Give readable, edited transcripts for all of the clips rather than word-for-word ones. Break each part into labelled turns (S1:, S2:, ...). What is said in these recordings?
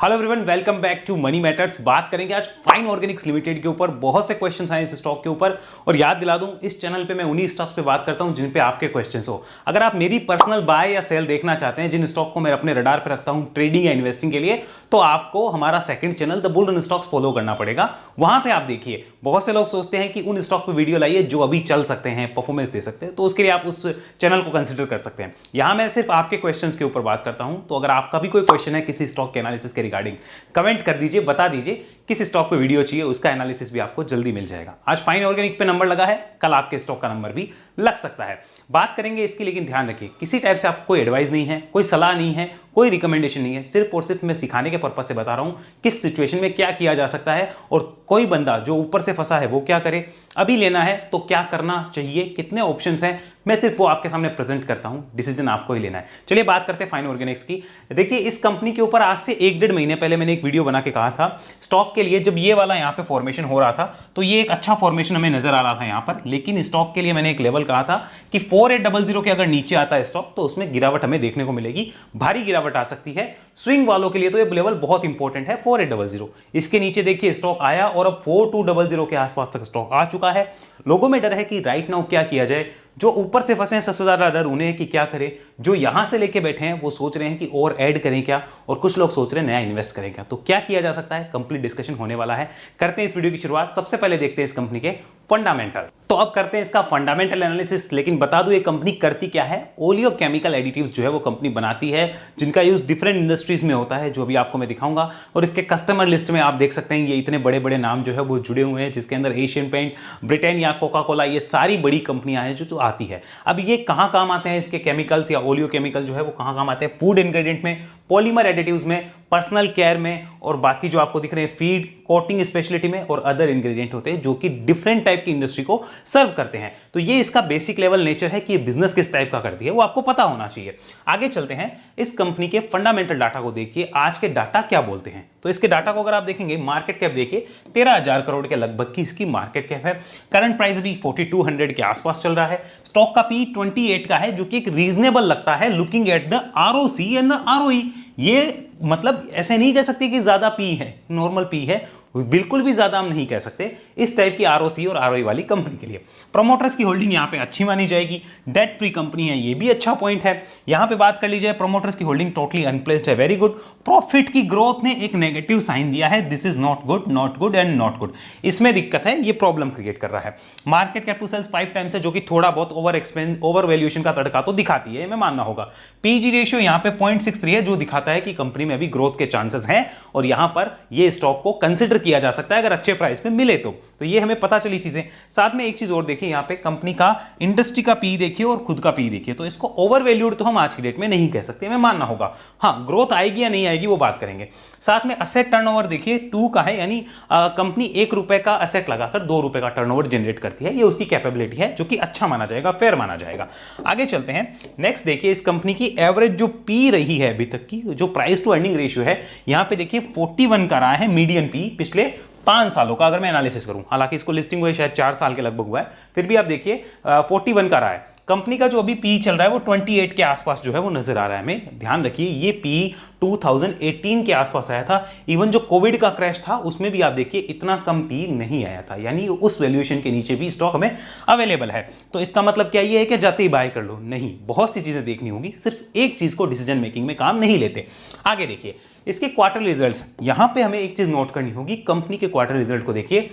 S1: Hello everyone, welcome back to money matters. बात करेंगे आज फाइन ऑर्गेनिक्स लिमिटेड के ऊपर। बहुत से क्वेश्चंस आए इस स्टॉक के ऊपर और याद दिला दूं, इस चैनल पे मैं उन्हीं स्टॉक्स पे बात करता हूं जिन पे आपके क्वेश्चंस हो। अगर आप मेरी पर्सनल बाय या सेल देखना चाहते हैं, जिन स्टॉक को मैं अपने रडार पे रखता हूं ट्रेडिंग या इन्वेस्टिंग के लिए, तो आपको हमारा second channel the bull run stocks follow करना पड़ेगा। वहां पे आप देखिए, बहुत से लोग सोचते हैं कि उन स्टॉक पे वीडियो लाइए जो अभी चल सकते हैं, परफॉर्मेंस दे सकते हैं, तो उसके लिए आप उस चैनल को कंसिडर कर सकते हैं। यहां मैं सिर्फ आपके क्वेश्चंस के ऊपर बात करता हूं। तो अगर आपका भी कोई क्वेश्चन है किसी स्टॉक के एनालिसिस के रिगार्डिंग, कमेंट कर दीजिए, बता दीजिए किस स्टॉक पे वीडियो चाहिए, उसका एनालिसिस भी आपको जल्दी मिल जाएगा। आज फाइन ऑर्गेनिक पे नंबर लगा है, कल आपके स्टॉक का नंबर भी लग सकता है। बात करेंगे इसकी, लेकिन ध्यान रखिए किसी टाइप से आपको कोई एडवाइस नहीं है, कोई सलाह नहीं है, कोई रिकमेंडेशन नहीं है। सिर्फ और सिर्फ मैं सिखाने के पर्पज से बता रहा हूं किस सिचुएशन में क्या किया जा सकता है, और कोई बंदा जो ऊपर से फंसा है वो क्या करे, अभी लेना है तो क्या करना चाहिए, कितने ऑप्शंस हैं, मैं सिर्फ वो आपके सामने प्रेजेंट करता हूं। डिसीजन आपको ही लेना है। चलिए बात करते हैं फाइन ऑर्गेनिक्स की। देखिए, इस कंपनी के ऊपर आज से 1-1.5 महीने पहले मैंने एक वीडियो बना के कहा था स्टॉक के लिए, जब ये वाला यहां पे फॉर्मेशन हो रहा था तो ये एक अच्छा फॉर्मेशन हमें नजर आ रहा था यहां पर। लेकिन स्टॉक के लिए मैंने एक लेवल कहा था कि 4800 के अगर नीचे आता है स्टॉक तो उसमें गिरावट हमें देखने को मिलेगी, भारी गिरावट आ सकती है। स्विंग वालों के लिए तो ये लेवल बहुत इंपॉर्टेंट है 4800। इसके नीचे देखिए स्टॉक आया और अब 4200 के आसपास तक स्टॉक आ चुका है। लोगों में डर है कि राइट नाउ क्या किया जाए। जो ऊपर से फंसे हैं सबसे ज्यादा डर उन्हें है कि क्या करें। जो यहां से लेके बैठे हैं वो सोच रहे हैं कि और ऐड करें क्या, और कुछ लोग सोच रहे हैं नया इन्वेस्ट करें क्या। तो क्या किया जा सकता है, कंप्लीट डिस्कशन होने वाला है। करते हैं इस वीडियो की शुरुआत। सबसे पहले देखते हैं इस कंपनी के फंडामेंटल। तो अब करते हैं इसका फंडामेंटल एनालिसिस। लेकिन बता दूं ये कंपनी करती क्या है। ओलियो केमिकल एडिटिव्स जो है वो कंपनी बनाती है, जिनका यूज डिफरेंट इंडस्ट्रीज में होता है, जो भी आपको मैं दिखाऊंगा। और इसके कस्टमर लिस्ट में आप देख सकते हैं ये इतने बड़े बड़े नाम जो है वो जुड़े हुए हैं, जिसके अंदर Asian paint, Britannia, Coca Cola, ये सारी बड़ी कंपनियां हैं जो आती है। अब ये कहां काम आते हैं इसके केमिकल्स या ओलियो केमिकल जो है वो कहां काम आते हैं? फूड इंग्रेडिएंट में, पॉलीमर एडिटिव्स में, पर्सनल केयर में, और बाकी जो आपको दिख रहे हैं फीड, कोटिंग स्पेशलिटी में, और अदर इंग्रेडिएंट होते हैं जो कि डिफरेंट टाइप की इंडस्ट्री को सर्व करते हैं। तो ये इसका बेसिक लेवल नेचर है कि ये बिजनेस किस टाइप का करती है, वो आपको पता होना चाहिए। आगे चलते हैं, इस कंपनी के फंडामेंटल डाटा को देखिए। आज के डाटा क्या बोलते हैं? तो इसके डाटा को अगर आप देखेंगे, मार्केट कैप देखिए 13,000 करोड़ के लगभग की इसकी मार्केट कैप है। करंट प्राइस भी 4200 के आसपास चल रहा है। स्टॉक का पी 28 का है, जो कि एक रीजनेबल लगता है looking at the ROC and the ROE. ये मतलब ऐसे नहीं कह सकते कि ज्यादा पी है, नॉर्मल पी है, बिल्कुल भी ज्यादा हम नहीं कह सकते इस टाइप की आरओसी और आरओई वाली कंपनी के लिए। प्रमोटर्स की होल्डिंग यहां पे अच्छी मानी जाएगी, डेट फ्री कंपनी है, ये भी अच्छा पॉइंट है। यहां पे बात कर ली जाए, प्रमोटर्स की होल्डिंग टोटली अनप्लेस्ड है, वेरी गुड। प्रॉफिट की ग्रोथ ने एक नेगेटिव साइन दिया है, this is not good, not good and not good. इसमें दिक्कत है, ये प्रॉब्लम क्रिएट कर रहा है। Market cap to sales 5 times है, जो कि थोड़ा बहुत ओवर वैल्यूएशन का तड़का तो दिखाती है, मैं मानना होगा। पीजी रेशियो यहां पे 0.63 है, जो दिखाता है कि कंपनी में अभी ग्रोथ के चांसेस हैं, और यहां पर ये स्टॉक को कंसिडर किया जा सकता है अगर अच्छे प्राइस पे मिले तो ये हमें पता चली चीजें। साथ में एक चीज और देखिए, यहां पे कंपनी का इंडस्ट्री का पी देखिए और खुद का पी देखिए, तो इसको ओवर वैल्यूड तो हम आज की डेट में नहीं कह सकते, मैं मानना होगा। हाँ, ग्रोथ आएगी या नहीं आएगी वो बात करेंगे। साथ में असेट टर्नओवर देखिए 2 का है, यानी कंपनी 1 रुपए का असेट लगाकर 2 रुपए का टर्नओवर जनरेट करती है, ये उसकी कैपेबिलिटी है, जो कि अच्छा माना जाएगा, फेयर माना जाएगा। आगे चलते हैं, नेक्स्ट देखिए, इस कंपनी की एवरेज जो पी रही है अभी तक की, जो प्राइस टू अर्निंग रेशियो है, यहां पे देखिए 41 का रहा है मीडियन पी पिछले 5 सालों का, अगर मैं एनालिसिस करूं। हालांकि इसको लिस्टिंग हुए शायद 4 साल के लगभग हुआ है, फिर भी आप देखिए 41 का रहा है। कंपनी का जो अभी पी चल रहा है वो 28 के आसपास जो है वो नजर आ रहा है हमें। ध्यान रखिए, ये पी 2018 के आसपास आया था। इवन जो कोविड का क्रैश था उसमें भी आप देखिए इतना कम पी नहीं आया था, यानी उस वैल्यूएशन के नीचे भी स्टॉक हमें अवेलेबल है। तो इसका मतलब क्या ये है कि जाते ही बाय कर लो? नहीं, बहुत सी चीजें देखनी होगी, सिर्फ एक चीज को डिसीजन मेकिंग में काम नहीं लेते। आगे देखिए, इसके क्वार्टर रिजल्ट्स, यहां पे हमें एक चीज नोट करनी होगी। कंपनी के क्वार्टर रिजल्ट को देखिए,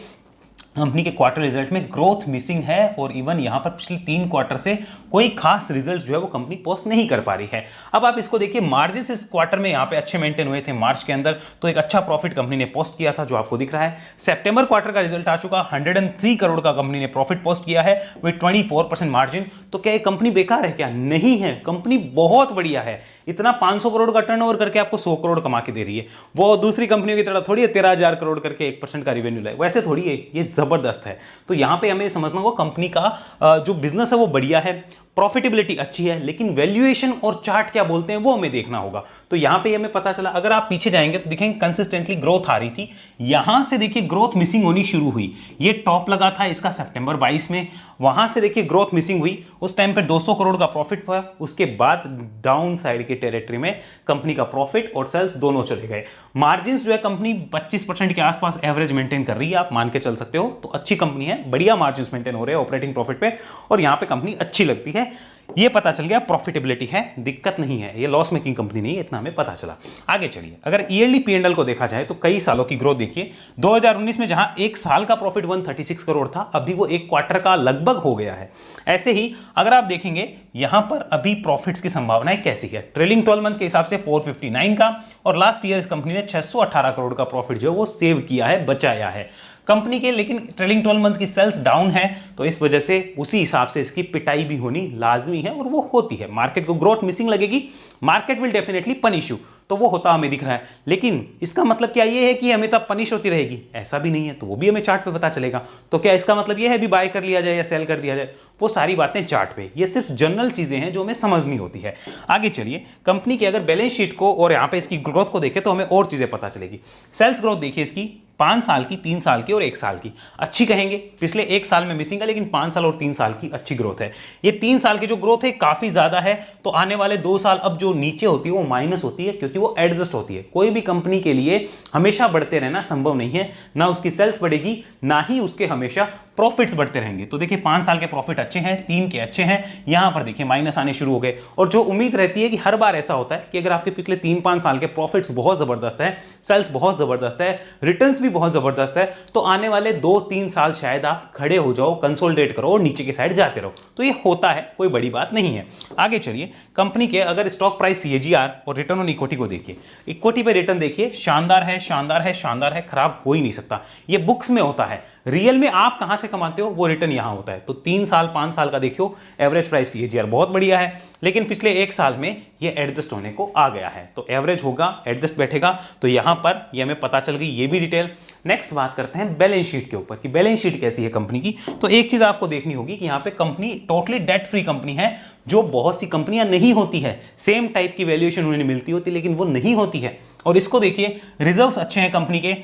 S1: कंपनी के क्वार्टर रिजल्ट में ग्रोथ मिसिंग है, और इवन यहां पर पिछले 3 क्वार्टर से कोई खास रिजल्ट जो है वो कंपनी पोस्ट नहीं कर पा रही है। अब आप इसको देखिए, मार्जिन इस क्वार्टर में यहां पे अच्छे मेंटेन हुए थे मार्च के अंदर, तो एक अच्छा प्रॉफिट कंपनी ने पोस्ट किया था, जो आपको दिख रहा है। सितंबर क्वार्टर का रिजल्ट आ चुका, 103 करोड़ का कंपनी ने प्रॉफिट पोस्ट किया है विद 24% मार्जिन। तो क्या ये कंपनी बेकार है क्या? नहीं है, कंपनी बहुत बढ़िया है। इतना 500 करोड़ का टर्नओवर करके आपको 100 करोड़ कमा के दे रही है। वो दूसरी कंपनियों की तरह थोड़ी है 13,000 करोड़ करके 1% का रेवेन्यू लाए, वैसे थोड़ी है, ये जबरदस्त है। तो यहां पे हमें समझना होगा कंपनी का जो बिजनेस है वो बढ़िया है। प्रॉफिटेबिलिटी अच्छी है, लेकिन वैल्यूएशन और चार्ट क्या बोलते हैं वो हमें देखना होगा। तो यहां पे हमें पता चला, अगर आप पीछे जाएंगे तो दिखेंगे कंसिस्टेंटली ग्रोथ आ रही थी, यहां से देखिए ग्रोथ मिसिंग होनी शुरू हुई। ये टॉप लगा था इसका सितंबर 22 में, वहां से देखिए ग्रोथ मिसिंग हुई, उस टाइम पे 200 करोड़ का प्रॉफिट हुआ। उसके बाद डाउन साइड के टेरिटरी में कंपनी का प्रॉफिट और सेल्स दोनों चले गए। मार्जिन जो है कंपनी 25% के आसपास एवरेज मेंटेन कर रही है, आप मान के चल सकते हो। तो अच्छी कंपनी है, बढ़िया मार्जिन मेंटेन हो रहे हैं ऑपरेटिंग प्रॉफिट पे, और यहां पे कंपनी अच्छी लगती है। ये पता चल गया, प्रॉफिटेबिलिटी है, दिक्कत नहीं है, ये लॉस मेकिंग कंपनी नहीं है, इतना हमें पता चला। आगे चलिए, अगर ईयरली P&L को देखा जाए तो कई सालों की ग्रोथ देखिए। 2019 में जहां एक साल का प्रॉफिट 136 करोड़ था, अभी वो एक क्वार्टर का लगभग हो गया है। ऐसे ही अगर आप देखेंगे यहां पर अभी प्रॉफिट्स की संभावनाएं कैसी है, ट्रेलिंग 12 मंथ के हिसाब से 459 का, और लास्ट ईयर इस कंपनी ने 618 करोड़ का प्रॉफिट जो वो सेव किया है, बचाया है कंपनी के। लेकिन ट्रेलिंग 12 मंथ की सेल्स डाउन है, तो इस वजह से उसी हिसाब से इसकी पिटाई भी होनी लाजमी है, और वो होती है। मार्केट को ग्रोथ मिसिंग लगेगी, market will definitely punish you, तो वो होता हमें दिख रहा है। लेकिन इसका मतलब क्या ये है कि हमें तब पनिश होती रहेगी? ऐसा भी नहीं है, तो वो भी हमें चार्ट पे पता चलेगा। तो क्या इसका मतलब ये है भी बाय कर लिया जाए या सेल कर दिया जाए? वो सारी बातें चार्ट पे, ये सिर्फ जनरल चीजें हैं जो हमें समझनी होती है। आगे चलिए, कंपनी की अगर बैलेंस शीट को और यहां पे इसकी ग्रोथ को देखें तो हमें और चीजें पता चलेगी। सेल्स ग्रोथ देखिए इसकी 5 साल की, 3 साल की और 1 साल की अच्छी कहेंगे। पिछले 1 साल में मिसिंग है, लेकिन 5 साल और 3 साल की अच्छी ग्रोथ है। ये 3 साल की जो ग्रोथ है काफी ज्यादा है, तो आने वाले 2 साल अब जो नीचे होती है वो माइनस होती है, क्योंकि वो एडजस्ट होती है। कोई भी कंपनी के लिए हमेशा बढ़ते रहना संभव नहीं है, ना उसकी सेल्स बढ़ेगी, ना ही उसके हमेशा प्रॉफिट्स बढ़ते रहेंगे। तो देखिए 5 साल के प्रॉफिट अच्छे हैं, 3 के अच्छे हैं, यहां पर देखिए माइनस आने शुरू हो गए। और जो उम्मीद रहती है कि हर बार ऐसा होता है कि अगर आपके पिछले 3-5 साल के प्रॉफिट्स बहुत जबरदस्त है, सेल्स बहुत जबरदस्त है, रिटर्न्स भी बहुत जबरदस्त है, तो आने वाले 2-3 साल शायद आप खड़े हो जाओ, कंसोलिडेट करो और नीचे की साइड जाते रहो। तो ये होता है, कोई बड़ी बात नहीं है। आगे चलिए, कंपनी के अगर स्टॉक प्राइस CAGR और रिटर्न ऑन इक्विटी को देखिए, इक्विटी पे रिटर्न देखिए, शानदार है, शानदार है, शानदार है, खराब हो ही नहीं सकता। ये बुक्स में होता है, रियल में आप कहां से कमाते हो वो रिटर्न यहां होता है। तो 3 साल 5 साल का देखियो, एवरेज प्राइस CAGR बहुत बढ़िया है, लेकिन पिछले 1 साल में ये एडजस्ट होने को आ गया है। तो एवरेज होगा, एडजस्ट बैठेगा, तो यहां पर ये हमें पता चल गई, ये भी डिटेल। नेक्स्ट बात करते हैं बैलेंस शीट के ऊपर कि बैलेंस शीट कैसी है कंपनी की। तो एक चीज आपको देखनी होगी कि यहां पे company totally debt free company है, जो बहुत सी कंपनियां नहीं होती है। सेम टाइप की वैल्यूएशन उन्हें मिलती होती, लेकिन वो नहीं होती है। और इसको देखिए, रिजर्व्स अच्छे हैं कंपनी के।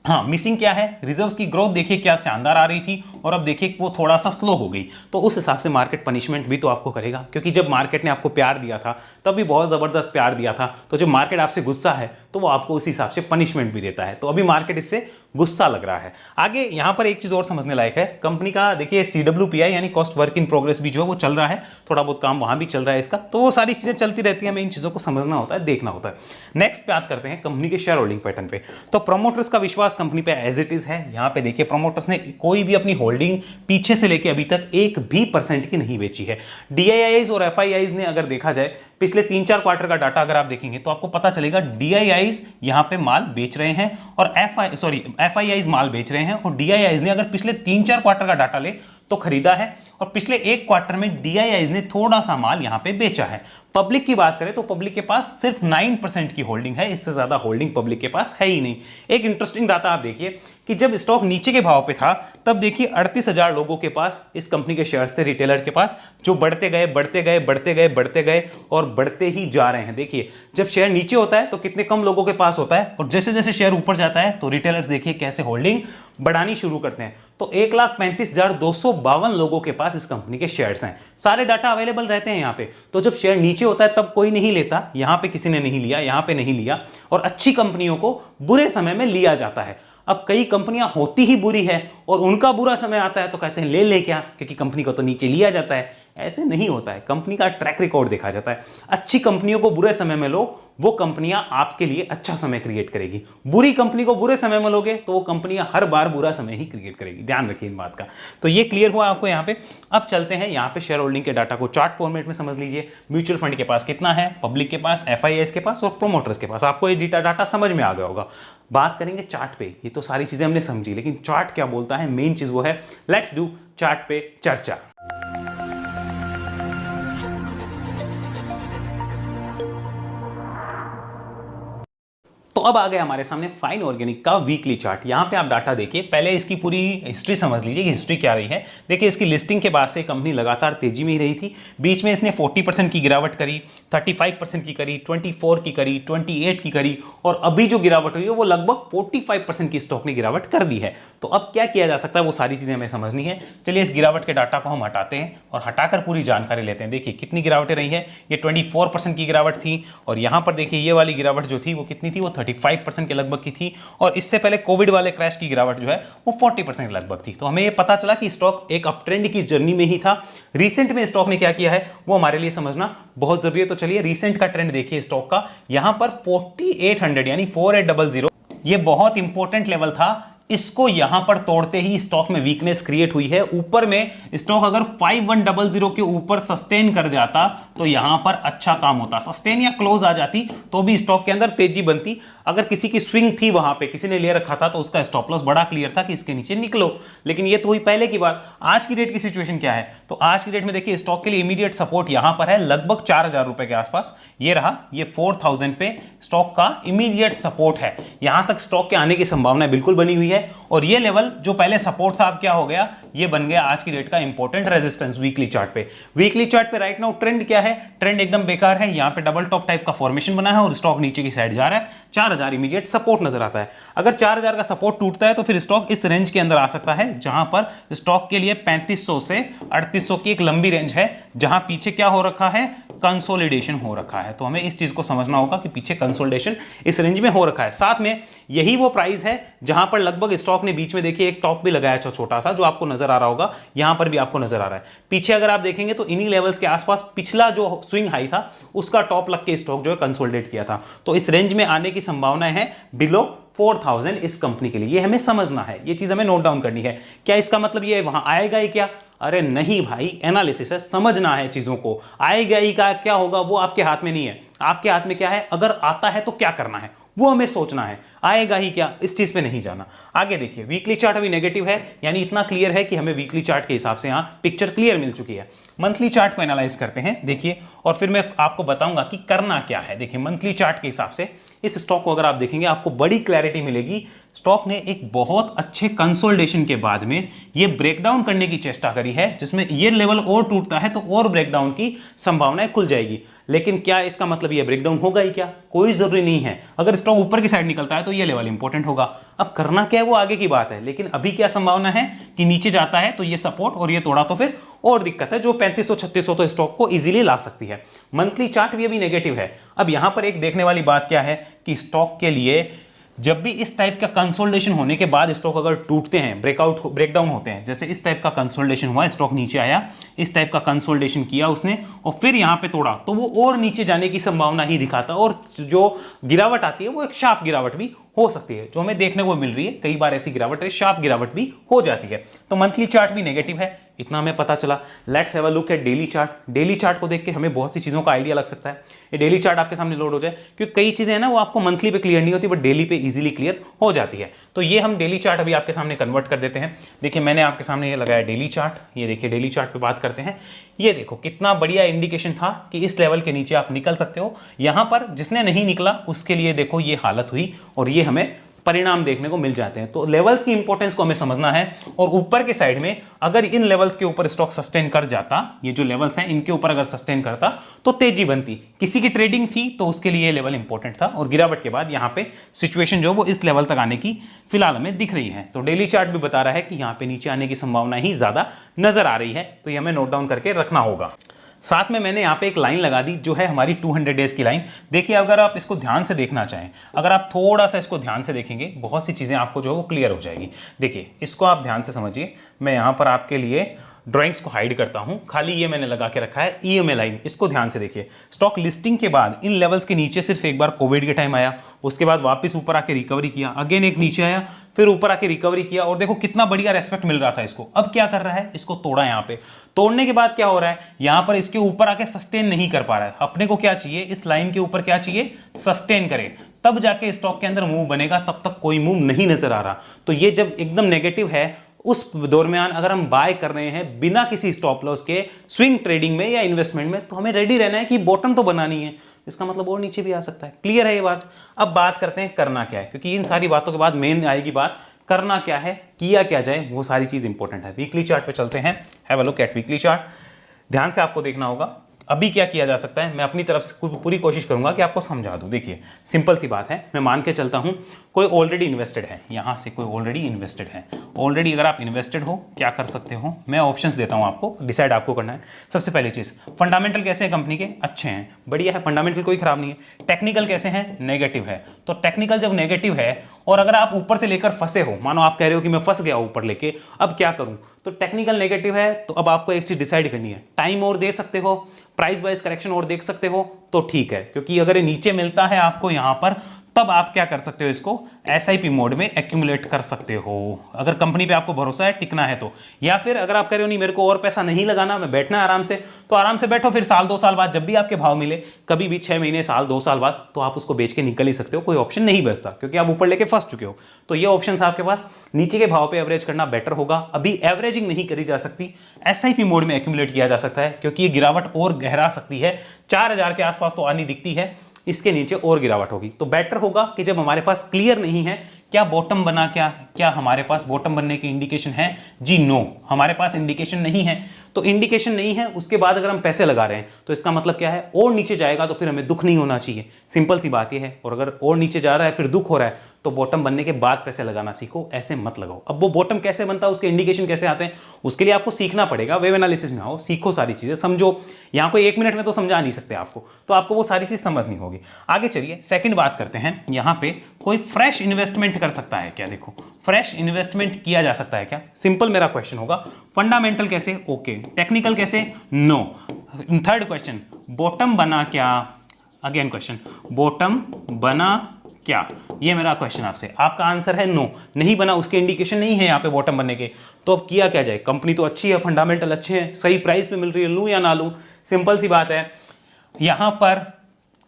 S1: हाँ, मिसिंग क्या है? रिजर्व्स की ग्रोथ देखिए क्या शानदार आ रही थी, और अब देखिए वो थोड़ा सा स्लो हो गई। तो उस हिसाब से मार्केट पनिशमेंट भी तो आपको करेगा, क्योंकि जब मार्केट ने आपको प्यार दिया था तब भी बहुत जबरदस्त प्यार दिया था। तो जब मार्केट आपसे गुस्सा है तो वो आपको उस हिसाब से पनिशमेंट भी देता है। तो अभी मार्केट इससे गुस्सा लग रहा है। आगे यहां पर एक चीज और समझने लायक है, कंपनी का देखिए CWPI यानी कॉस्ट वर्क इन प्रोग्रेस भी जो है वो चल रहा है, थोड़ा बहुत काम वहां भी चल रहा है इसका। तो वो सारी चीजें चलती रहती है, हमें इन चीजों को समझना होता है, देखना होता है। नेक्स्ट बात करते हैं कंपनी के शेयर होल्डिंग पैटर्न पे। तो प्रमोटर्स का विश्वास कंपनी पे एज इट इज है। यहां पे देखिए प्रमोटर्स ने कोई भी अपनी होल्डिंग पीछे से लेके अभी तक 1% की नहीं बेची है। DIIs और FIIs ने अगर देखा जाए पिछले 3-4 क्वार्टर का डाटा अगर आप देखेंगे तो आपको पता चलेगा DIIs यहां पे माल बेच रहे हैं और FIIs माल बेच रहे हैं, और DIIs ने अगर पिछले 3-4 क्वार्टर का डाटा ले तो खरीदा है, और पिछले 1 क्वार्टर में DIIs ने थोड़ा सा माल यहां पे बेचा है। पब्लिक की बात करें तो पब्लिक के पास सिर्फ 9% की होल्डिंग है, इससे ज्यादा होल्डिंग पब्लिक के पास है ही नहीं। एक इंटरेस्टिंग डाटा आप देखिए कि जब स्टॉक नीचे के भाव पे था तब देखिए 38,000 लोगों के पास इस कंपनी के शेयर्स थे, रिटेलर के पास, जो बढ़ते गए बढ़ते गए बढ़ते गए बढ़ते गए और बढ़ते ही जा रहे हैं। देखिए जब शेयर नीचे होता है तो कितने कम लोगों के पास होता है, और जैसे जैसे शेयर ऊपर जाता है तो रिटेलर्स देखिए कैसे होल्डिंग बढ़ानी शुरू करते हैं। तो 1,35,252 लोगों के पास इस कंपनी के शेयर्स हैं। सारे डाटा अवेलेबल रहते हैं यहाँ पे। तो जब शेयर नीचे होता है तब कोई नहीं लेता, यहाँ पे किसी ने नहीं लिया, यहाँ पे नहीं लिया, और अच्छी कंपनियों को बुरे समय में लिया जाता है। अब कई कंपनियां होती ही बुरी है और उनका बुरा समय आता है तो कहते हैं ले क्या, क्योंकि कंपनी को तो नीचे लिया जाता है। ऐसे नहीं होता है, कंपनी का ट्रैक रिकॉर्ड देखा जाता है। अच्छी कंपनियों को बुरे समय में लो, वो कंपनियां आपके लिए अच्छा समय क्रिएट करेगी। बुरी कंपनी को बुरे समय में लोगे तो वो कंपनियां हर बार बुरा समय ही क्रिएट करेगी। ध्यान रखिए इन बात का। तो ये क्लियर हुआ आपको यहाँ पे। अब चलते हैं यहाँ पे शेयर होल्डिंग के डाटा को चार्ट फॉर्मेट में समझ लीजिए। म्यूचुअल फंड के पास कितना है, पब्लिक के पास, FIIs के पास और प्रोमोटर्स के पास। आपको ये डाटा समझ में आ गया होगा। बात करेंगे चार्ट पे। ये तो सारी चीजें हमने समझी, लेकिन चार्ट क्या बोलता है, मेन चीज वो है। लेट्स डू चार्ट पे चर्चा। तो अब आ गया हमारे सामने फाइन ऑर्गेनिक का वीकली चार्ट। यहाँ पे आप डाटा देखिए, पहले इसकी पूरी हिस्ट्री समझ लीजिए कि हिस्ट्री क्या रही है। देखिए इसकी लिस्टिंग के बाद से कंपनी लगातार तेजी में ही रही थी। बीच में इसने 40% की गिरावट करी, 35% की करी, 24 की करी, 28 की करी, और अभी जो गिरावट हुई है वो लगभग 45% की स्टॉक ने गिरावट कर दी है। तो अब क्या किया जा सकता है वो सारी चीजें हमें समझनी है। चलिए इस गिरावट के डाटा को हम हटाते हैं और हटाकर पूरी जानकारी लेते हैं। देखिए कितनी गिरावटें रही है, ये 24% की गिरावट थी, और यहां पर देखिए ये वाली गिरावट जो थी वो कितनी थी, वो 35% के लगभग की थी, और इससे पहले कोविड वाले क्रैश की गिरावट जो है वो 40% के लगभग थी। तो हमें ये पता चला कि स्टॉक एक अप ट्रेंड की जर्नी में ही था। रिसेंट में स्टॉक ने क्या किया है वो हमारे लिए समझना बहुत जरूरी है। तो चलिए रिसेंट का ट्रेंड देखिए स्टॉक का। यहां पर 4800 यानी 4800 ये बहुत इंपॉर्टेंट लेवल था। इसको यहां पर तोड़ते ही स्टॉक में वीकनेस क्रिएट हुई है। ऊपर में स्टॉक अगर 5100 के ऊपर सस्टेन कर जाता तो यहां पर अच्छा काम होता, सस्टेन या क्लोज आ जाती तो भी स्टॉक के अंदर तेजी बनती। अगर किसी की स्विंग थी वहां पे, किसी ने ले रखा था, तो उसका स्टॉप लॉस बड़ा क्लियर था कि इसके नीचे निकलो। लेकिन ये तो हुई पहले की बात। आज की डेट की सिचुएशन क्या है, तो आज की डेट में देखिए स्टॉक के लिए इमीडिएट सपोर्ट यहां पर है लगभग 4000 रुपए के आसपास। ये रहा, ये 4000 पे स्टॉक का इमीडिएट सपोर्ट है। यहां तक स्टॉक के आने की संभावना बिल्कुल बनी हुई है, और ये लेवल जो पहले सपोर्ट था अब क्या हो गया, ये बन गया आज की डेट का इंपॉर्टेंट रेजिस्टेंस वीकली चार्ट पे। वीकली चार्ट पे राइट नाउ ट्रेंड क्या है, ट्रेंड एकदम बेकार है। यहां पे डबल टॉप टाइप का फॉर्मेशन बना है और स्टॉक नीचे की साइड जा रहा है। 4000 इमीडिएट सपोर्ट नजर आता है। अगर 4000 का सपोर्ट टूटता है तो फिर स्टॉक इस रेंज के अंदर आ सकता है, जहां पर स्टॉक के लिए 3500 से 3800 की एक लंबी रेंज है, जहां पीछे क्या हो रखा है, कंसोलिडेशन हो रखा है। तो हमें इस चीज को समझना होगा कि पीछे कंसोलिडेशन इस रेंज में हो रखा है। साथ में यही वो प्राइस है जहां पर लगभग स्टॉक ने बीच में देखिए एक टॉप भी लगाया छोटा सा, जो आपको नजर आ रहा होगा, यहां पर भी आपको नजर आ रहा है। पीछे अगर आप देखेंगे तो इन्हीं लेवल्स के आसपास पिछला जो स्विंग हाई था उसका टॉप लग के स्टॉक जो है कंसोलिडेट किया था। तो इस रेंज में आने की संभावनाएं हैं बिलो 4000 इस कंपनी के लिए। ये हमें समझना है, ये चीज हमें नोट डाउन करनी है। क्या इसका मतलब ये वहां आएगा ही क्या, अरे नहीं भाई, एनालिसिस है, समझना है चीजों को। आएगा ही क्या होगा वो आपके हाथ में नहीं है। आपके हाथ में क्या है, अगर आता है तो क्या करना है वो हमें सोचना है। आएगा ही क्या, इस चीज पे नहीं जाना। आगे देखिए वीकली चार्ट अभी नेगेटिव है, यानी इतना क्लियर है कि हमें वीकली चार्ट के हिसाब से यहां पिक्चर क्लियर मिल चुकी है। मंथली चार्ट को एनालाइज करते हैं देखिए, और फिर मैं आपको बताऊंगा कि करना क्या है। देखिए मंथली चार्ट के हिसाब से इस स्टॉक को अगर आप देखेंगे आपको बड़ी क्लैरिटी मिलेगी। स्टॉक ने एक बहुत अच्छे कंसोलिडेशन के बाद में ये ब्रेकडाउन करने की चेष्टा करी है, जिसमें ये लेवल और टूटता है तो और ब्रेकडाउन की संभावनाएं खुल जाएगी। लेकिन क्या इसका मतलब ये ब्रेकडाउन होगा ही क्या, कोई जरूरी नहीं है। अगर स्टॉक ऊपर की साइड निकलता है तो ये लेवल इंपॉर्टेंट होगा। अब करना क्या है वो आगे की बात है, लेकिन अभी क्या संभावना है कि नीचे जाता है तो ये सपोर्ट, और ये तोड़ा तो फिर और दिक्कत है, जो 3500-3600 तो स्टॉक को इजीली ला सकती है। मंथली चार्ट भी अभी नेगेटिव है। अब यहां पर एक देखने वाली बात क्या है कि स्टॉक के लिए जब भी इस टाइप का कंसोलिडेशन होने के बाद स्टॉक अगर टूटते हैं, ब्रेकडाउन होते हैं, जैसे इस टाइप का कंसोलिडेशन हुआ, स्टॉक नीचे आया, इस टाइप का कंसोलिडेशन किया उसने और फिर यहां पे तोड़ा, तो वो और नीचे जाने की संभावना ही दिखाता, और जो गिरावट आती है वो एक शार्प गिरावट भी हो सकती है, जो हमें देखने को मिल रही है। कई बार ऐसी गिरावट है, शार्प गिरावट भी हो जाती है। तो मंथली चार्ट भी नेगेटिव है, इतना हमें पता चला। Let's have a look at daily chart. Daily chart को देख के हमें बहुत सी चीजों का आइडिया लग सकता है। ये डेली चार्ट आपके सामने लोड हो जाए, क्योंकि कई चीजें हैं ना वो आपको मंथली पे क्लियर नहीं होती, बट डेली पे इजीली क्लियर हो जाती है। तो ये हम डेली चार्ट अभी आपके सामने कन्वर्ट कर देते हैं। देखिए मैंने आपके सामने ये लगाया डेली चार्ट। ये देखिए डेली चार्ट पे बात करते हैं। ये देखो कितना बढ़िया इंडिकेशन था कि इस लेवल के नीचे आप निकल सकते हो। यहां पर जिसने नहीं निकला उसके लिए देखो ये हालत हुई, और ये हमें परिणाम देखने को मिल जाते हैं। तो लेवल्स की इंपॉर्टेंस को हमें समझना है, और ऊपर के साइड में अगर इन लेवल्स के ऊपर स्टॉक सस्टेन कर जाता, ये जो लेवल्स हैं इनके ऊपर अगर सस्टेन करता तो तेजी बनती। किसी की ट्रेडिंग थी तो उसके लिए ये लेवल इंपॉर्टेंट था, और गिरावट के बाद यहां पे सिचुएशन जो वो इस लेवल तक आने की फिलहाल हमें दिख रही है। तो डेली चार्ट भी बता रहा है कि यहां पे नीचे आने की संभावना ही ज्यादा नजर आ रही है, तो ये हमें नोट डाउन करके रखना होगा। साथ में मैंने यहाँ पे एक लाइन लगा दी जो है हमारी 200 डेज की लाइन। देखिए अगर आप इसको ध्यान से देखना चाहें, अगर आप थोड़ा सा इसको ध्यान से देखेंगे, बहुत सी चीज़ें आपको जो है वो क्लियर हो जाएगी। देखिए इसको आप ध्यान से समझिए। मैं यहाँ पर आपके लिए ड्राइंग्स को हाइड करता हूं, खाली ये मैंने लगा के रखा है ईएमए लाइन। इसको ध्यान से देखिए। स्टॉक लिस्टिंग के बाद इन लेवल्स के नीचे सिर्फ एक बार कोविड के टाइम आया, उसके बाद वापस ऊपर आके रिकवरी किया, अगेन एक नीचे आया, फिर ऊपर आके रिकवरी किया, और देखो कितना बढ़िया रेस्पेक्ट मिल रहा था इसको। अब क्या कर रहा है, इसको तोड़ा। यहाँ पे तोड़ने के बाद क्या हो रहा है, यहाँ पर इसके ऊपर आके सस्टेन नहीं कर पा रहा है। अपने को क्या चाहिए, इस लाइन के ऊपर क्या चाहिए, सस्टेन करे, तब जाके स्टॉक के अंदर मूव बनेगा। तब तक कोई मूव नहीं नजर आ रहा। तो ये जब एकदम नेगेटिव है, उस दरमियान अगर हम बाय कर रहे हैं बिना किसी स्टॉप लॉस के स्विंग ट्रेडिंग में या इन्वेस्टमेंट में, तो हमें रेडी रहना है कि बॉटम तो बनानी है। इसका मतलब और नीचे भी आ सकता है। क्लियर है ये बात? अब बात करते हैं करना क्या है, क्योंकि इन सारी बातों के बाद मेन आएगी बात करना क्या है, किया क्या जाए, वो सारी चीज इंपॉर्टेंट है। वीकली चार्ट पे चलते हैं, have a look at weekly chart. ध्यान से आपको देखना होगा अभी क्या किया जा सकता है। मैं अपनी तरफ से पूरी कोशिश करूंगा कि आपको समझा दूं। देखिए सिंपल सी बात है, मैं मान के चलता हूं कोई ऑलरेडी इन्वेस्टेड है, यहां से कोई ऑलरेडी इन्वेस्टेड है। ऑलरेडी अगर आप इन्वेस्टेड हो क्या कर सकते हो, मैं ऑप्शंस देता हूं आपको, डिसाइड आपको करना है। सबसे पहली चीज, फंडामेंटल कैसे हैं कंपनी के, अच्छे हैं, बढ़िया है, फंडामेंटल कोई खराब नहीं है। टेक्निकल कैसे हैं, नेगेटिव है। तो टेक्निकल जब नेगेटिव है और अगर आप ऊपर से लेकर फंसे हो, मानो आप कह रहे हो कि मैं फंस गया ऊपर लेके, अब क्या करूं, तो टेक्निकल नेगेटिव है, तो अब आपको एक चीज डिसाइड करनी है, टाइम और दे सकते हो, प्राइस वाइज करेक्शन और देख सकते हो तो ठीक है, क्योंकि अगर ये नीचे मिलता है आपको यहां पर, तब आप क्या कर सकते हो, इसको एसआईपी मोड में एक्यूमुलेट कर सकते हो, अगर कंपनी पे आपको भरोसा है, टिकना है तो। या फिर अगर आप कह रहे हो नहीं मेरे को और पैसा नहीं लगाना, मैं बैठना है आराम से, तो आराम से बैठो, फिर साल 2 साल बाद जब भी आपके भाव मिले, कभी भी 6 महीने, साल, 2 साल बाद, तो आप उसको बेच के निकल ही सकते हो, कोई ऑप्शन नहीं बचता, क्योंकि आप ऊपर लेके फंस चुके हो। तो ये ऑप्शन आपके पास, नीचे के भाव पे एवरेज करना बेटर होगा। अभी एवरेजिंग नहीं करी जा सकती, एसआईपी मोड में एक्यूमुलेट किया जा सकता है, क्योंकि ये गिरावट और गहरा सकती है, 4000 के आसपास तो आनी दिखती है, इसके नीचे और गिरावट होगी। तो बेटर होगा कि जब हमारे पास क्लियर नहीं है क्या बॉटम बना, क्या हमारे पास बॉटम बनने की इंडिकेशन है, जी नो, हमारे पास इंडिकेशन नहीं है। तो इंडिकेशन नहीं है, उसके बाद अगर हम पैसे लगा रहे हैं तो इसका मतलब क्या है, और नीचे जाएगा तो फिर हमें दुख नहीं होना चाहिए, सिंपल सी बात यह है। और अगर और नीचे जा रहा है फिर दुख हो रहा है, तो बॉटम बनने के बाद पैसे लगाना सीखो, ऐसे मत लगाओ। अब वो बॉटम कैसे बनता है, उसके इंडिकेशन कैसे आते हैं, उसके लिए आपको सीखना पड़ेगा, वेव एनालिसिस में आओ, सीखो, सारी चीजें समझो। यहां कोई 1 मिनट में तो समझा नहीं सकते आपको, तो आपको वो सारी चीज समझनी होगी। आगे चलिए सेकंड बात करते हैं, यहां पे कोई फ्रेश इन्वेस्टमेंट कर सकता है क्या, देखो फ्रेश इन्वेस्टमेंट किया जा सकता है क्या, सिंपल मेरा क्वेश्चन होगा। फंडामेंटल कैसे, ओके, टेक्निकल कैसे, नो। थर्ड क्वेश्चन, बॉटम बना क्या, अगेन क्वेश्चन, बॉटम बना क्या, ये मेरा क्वेश्चन आपसे। आपका आंसर है नो, नहीं बना, उसके इंडिकेशन नहीं है यहाँ पे बॉटम बनने के। तो अब किया क्या जाए, कंपनी तो अच्छी है, फंडामेंटल अच्छे हैं, सही प्राइस पे मिल रही है, लूं या ना लूं, सिंपल सी बात है। यहां पर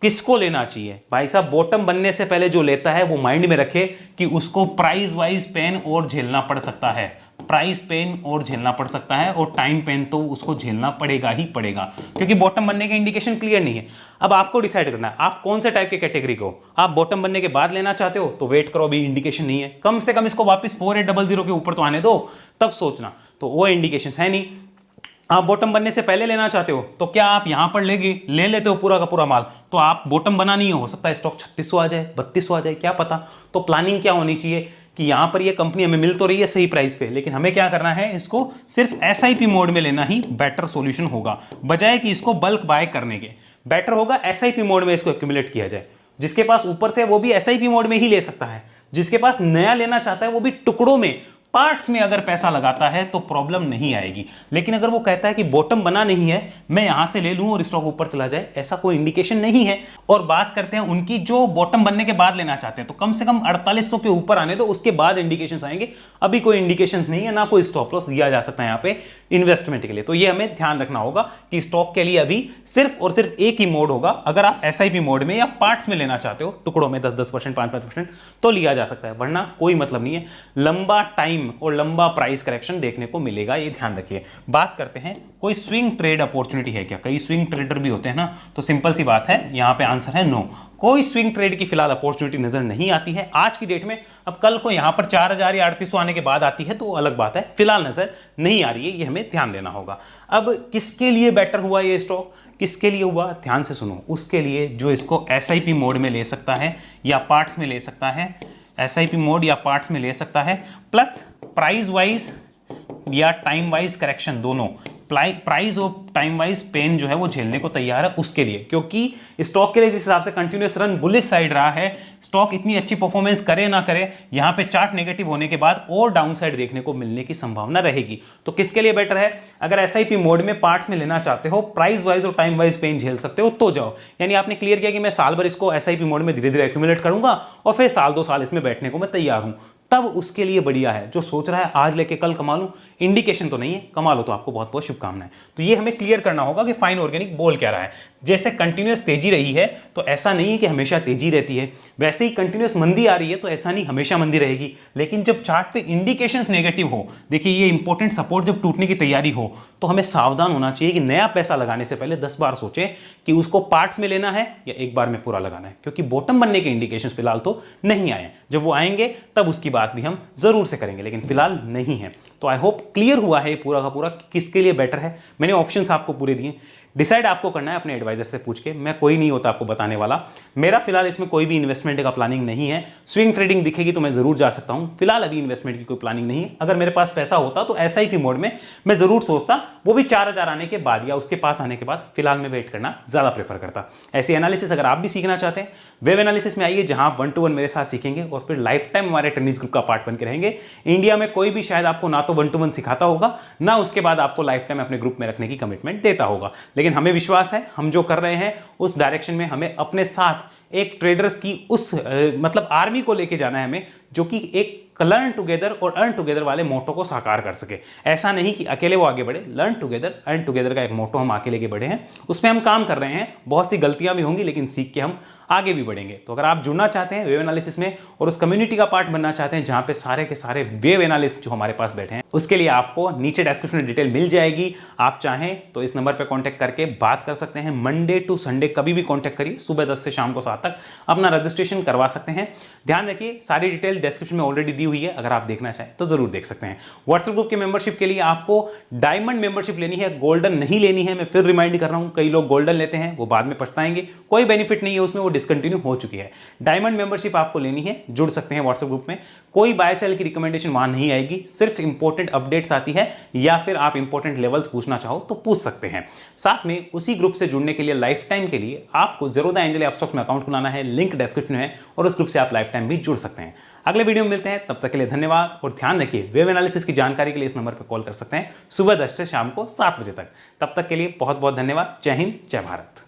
S1: किसको लेना चाहिए भाई साहब, बॉटम बनने से पहले जो लेता है वो माइंड में रखे कि उसको प्राइस वाइज पेन और झेलना पड़ सकता है, प्राइस पेन और झेलना पड़ सकता है, और टाइम पेन तो उसको झेलना पड़ेगा ही पड़ेगा, क्योंकि बॉटम बनने के इंडिकेशन क्लियर नहीं है। अब आपको डिसाइड करना है आप कौन से टाइप के कैटेगरी को, आप बॉटम बनने के बाद लेना चाहते हो तो वेट करो, अभी इंडिकेशन नहीं है, कम से कम इसको वापस 4800 के ऊपर तो आने दो, तब सोचना, तो वो इंडिकेशन है नहीं। आप बॉटम बनने से पहले लेना चाहते हो तो क्या आप यहां पर ले लेते हो पूरा का पूरा माल, तो आप बॉटम बना नहीं हो सकता है स्टॉक 3600 आ जाए, 3200 आ जाए, क्या पता। तो प्लानिंग क्या होनी चाहिए कि यहां पर ये कंपनी हमें मिल तो रही है सही प्राइस पे, लेकिन हमें क्या करना है, इसको सिर्फ एसआईपी मोड में लेना ही बेटर सॉल्यूशन होगा, बजाय कि इसको बल्क बाय करने के। बेटर होगा एसआईपी मोड में इसको एक्यूमुलेट किया जाए। जिसके पास ऊपर से वो भी एसआईपी मोड में ही ले सकता है, जिसके पास नया लेना चाहता है वो भी टुकड़ों में, पार्ट्स में अगर पैसा लगाता है तो प्रॉब्लम नहीं आएगी। लेकिन अगर वो कहता है कि बॉटम बना नहीं है, मैं यहां से ले लूं और स्टॉक ऊपर चला जाए, ऐसा कोई इंडिकेशन नहीं है। और बात करते हैं उनकी जो बॉटम बनने के बाद लेना चाहते हैं, तो कम से कम 4800 के ऊपर आने दो, उसके बाद इंडिकेशंस आएंगे। अभी कोई इंडिकेशंस नहीं है, ना कोई स्टॉप लॉस दिया जा सकता है यहाँ पे इन्वेस्टमेंट के लिए। तो ये हमें ध्यान रखना होगा कि स्टॉक के लिए अभी सिर्फ और सिर्फ एक ही मोड होगा। अगर आप एसआईपी मोड में या पार्ट्स में लेना चाहते हो, टुकड़ों में 10-10%, 5-5%, तो लिया जा सकता है, वरना कोई मतलब नहीं है। लंबा टाइम और लंबा प्राइस करेक्शन देखने को मिलेगा, ये ध्यान रखिए। बात करते हैं कोई स्विंग ट्रेड अपॉर्चुनिटी है क्या, कई स्विंग ट्रेडर भी होते हैं ना, तो सिंपल सी बात है, यहां पे आंसर है नो। कोई स्विंग ट्रेड की फिलहाल अपॉर्चुनिटी नजर नहीं आती है आज की डेट में। अब कल को यहां पर 4000 या 3800 आने के बाद आती है तो अलग बात है, फिलहाल नजर नहीं आ रही है, ये हमें ध्यान देना होगा। अब किसके लिए बेटर हुआ ये स्टॉक, किसके लिए हुआ, ध्यान से सुनो। उसके लिए जो इसको एसआईपी मोड में ले सकता है या पार्ट्स में ले सकता है, एसआईपी मोड या पार्ट्स में ले सकता है, प्लस प्राइस वाइज या टाइम वाइज करेक्शन दोनों, प्राइस और टाइम वाइज पेन जो है वो झेलने को तैयार है उसके लिए। क्योंकि स्टॉक के लिए जिस हिसाब से कंटिन्यूअस रन बुलिश साइड रहा है, स्टॉक इतनी अच्छी परफॉर्मेंस करे ना करे, यहां पे चार्ट नेगेटिव होने के बाद और डाउन साइड देखने को मिलने की संभावना रहेगी। तो किसके लिए बेटर है, अगर एसआईपी मोड में पार्ट्स में लेना चाहते हो, प्राइस वाइज और टाइम वाइज पेन झेल सकते हो तो जाओ। यानी आपने क्लियर किया कि मैं साल भर इसको एसआईपी मोड में धीरे धीरे एक्यूमुलेट करूंगा और फिर साल 2 साल इसमें बैठने को मैं तैयार हूं, तब उसके लिए बढ़िया है। जो सोच रहा है आज लेके कल कमा लूं, इंडिकेशन तो नहीं है, कमा लो तो आपको बहुत बहुत शुभकामनाएं। तो ये हमें क्लियर करना होगा कि फाइन ऑर्गेनिक बोल क्या रहा है। जैसे कंटिन्यूअस तेजी रही है तो ऐसा नहीं है कि हमेशा तेजी रहती है, वैसे ही कंटिन्यूअस मंदी आ रही है तो ऐसा नहीं हमेशा मंदी रहेगी। लेकिन जब चार्ट पे इंडिकेशंस नेगेटिव हो, देखिए ये इंपॉर्टेंट सपोर्ट जब टूटने की तैयारी हो, तो हमें सावधान होना चाहिए कि नया पैसा लगाने से पहले 10 बार सोचें कि उसको पार्ट्स में लेना है या एक बार में पूरा लगाना है, क्योंकि बॉटम बनने के इंडिकेशंस फिलहाल तो नहीं आए हैं। जब वो आएंगे तब उसकी बात भी हम जरूर से करेंगे, लेकिन फिलहाल नहीं है। तो आई होप क्लियर हुआ है पूरा का पूरा कि किसके लिए बेटर है। मैंने ऑप्शंस आपको पूरे दिए, डिसाइड आपको करना है अपने एडवाइजर से पूछ के। मैं कोई नहीं होता आपको बताने वाला। मेरा फिलहाल इसमें कोई भी इन्वेस्टमेंट का प्लानिंग नहीं है। स्विंग ट्रेडिंग दिखेगी तो मैं जरूर जा सकता हूं, फिलहाल अभी इन्वेस्टमेंट की कोई प्लानिंग नहीं है। अगर मेरे पास पैसा होता तो एसआईपी मोड में मैं जरूर सोचता, वो भी 4000 आने के बाद या उसके पास आने के बाद। फिलहाल मैं वेट करना ज्यादा प्रेफर करता। ऐसी एनालिसिस अगर आप भी सीखना चाहते हैं, वेब एनालिसिस में आइए, जहां आप 1-to-1 मेरे साथ सीखेंगे और फिर लाइफ टाइम हमारे ट्रेनिंग्स ग्रुप का पार्ट बन के रहेंगे। इंडिया में कोई भी शायद आपको ना तो 1-to-1 सिखाता होगा, ना उसके बाद आपको लाइफ टाइम अपने ग्रुप में रखने की कमिटमेंट देता होगा। लेकिन हमें विश्वास है हम जो कर रहे हैं उस डायरेक्शन में हमें अपने साथ एक ट्रेडर्स की उस मतलब आर्मी को लेके जाना है हमें, जो कि एक लर्न टुगेदर और अर्न टुगेदर वाले मोटो को साकार कर सके। ऐसा नहीं कि अकेले वो आगे बढ़े, लर्न टुगेदर अर्न टुगेदर का एक मोटो हम आके लेके बढ़े हैं, उसमें हम काम कर रहे हैं। बहुत सी गलतियां भी होंगी लेकिन सीख के हम आगे भी बढ़ेंगे। तो अगर आप जुड़ना चाहते हैं वेव एनालिसिस में और उस कम्युनिटी का पार्ट बनना चाहते हैं जहां पे सारे के सारे वेव एनालिस्ट जो हमारे पास बैठे हैं, उसके लिए आपको नीचे डिस्क्रिप्शन में डिटेल मिल जाएगी। आप चाहें तो इस नंबर पर कॉन्टैक्ट करके बात कर सकते हैं। मंडे टू संडे कभी भी कॉन्टैक्ट करिए, सुबह 10 से शाम को 7 तक अपना रजिस्ट्रेशन करवा सकते हैं। ध्यान रखिए सारी डिटेल डिस्क्रिप्शन में ऑलरेडी दी हुई है, अगर आप देखना चाहें तो जरूर देख सकते हैं। व्हाट्सएप ग्रुप की मेंबरशिप के लिए आपको डायमंड मेंबरशिप लेनी है, गोल्डन नहीं लेनी है। मैं फिर रिमाइंड कर रहा हूं, कई लोग गोल्डन लेते हैं वो बाद में पछताएंगे, कोई बेनिफिट नहीं है उसमें, वो डिसकंटिन्यू हो चुकी है। डायमंड मेंबरशिप आपको लेनी है, जुड़ सकते हैं व्हाट्सएप ग्रुप में। कोई बाय सेल की रिकमेंडेशन वहां नहीं आएगी, सिर्फ इंपॉर्टेंट अपडेट्स आती है या फिर आप इंपॉर्टेंट लेवल्स पूछना चाहो तो पूछ सकते हैं। साथ में उसी ग्रुप से जुड़ने के लिए लाइफ टाइम के लिए आपको ज़ेरोधा एंजल एपस्टॉक्स में अकाउंट खुलाना है, लिंक डिस्क्रिप्शन में है, और उस ग्रुप से आप लाइफ टाइम भी जुड़ सकते हैं। अगले वीडियो में मिलते हैं, तब तक के लिए धन्यवाद। और ध्यान रखिए वेव एनालिसिस की जानकारी के लिए इस नंबर पर कॉल कर सकते हैं सुबह 10 से शाम को 7 बजे तक। तब तक के लिए बहुत बहुत धन्यवाद। जय हिंद, जय भारत।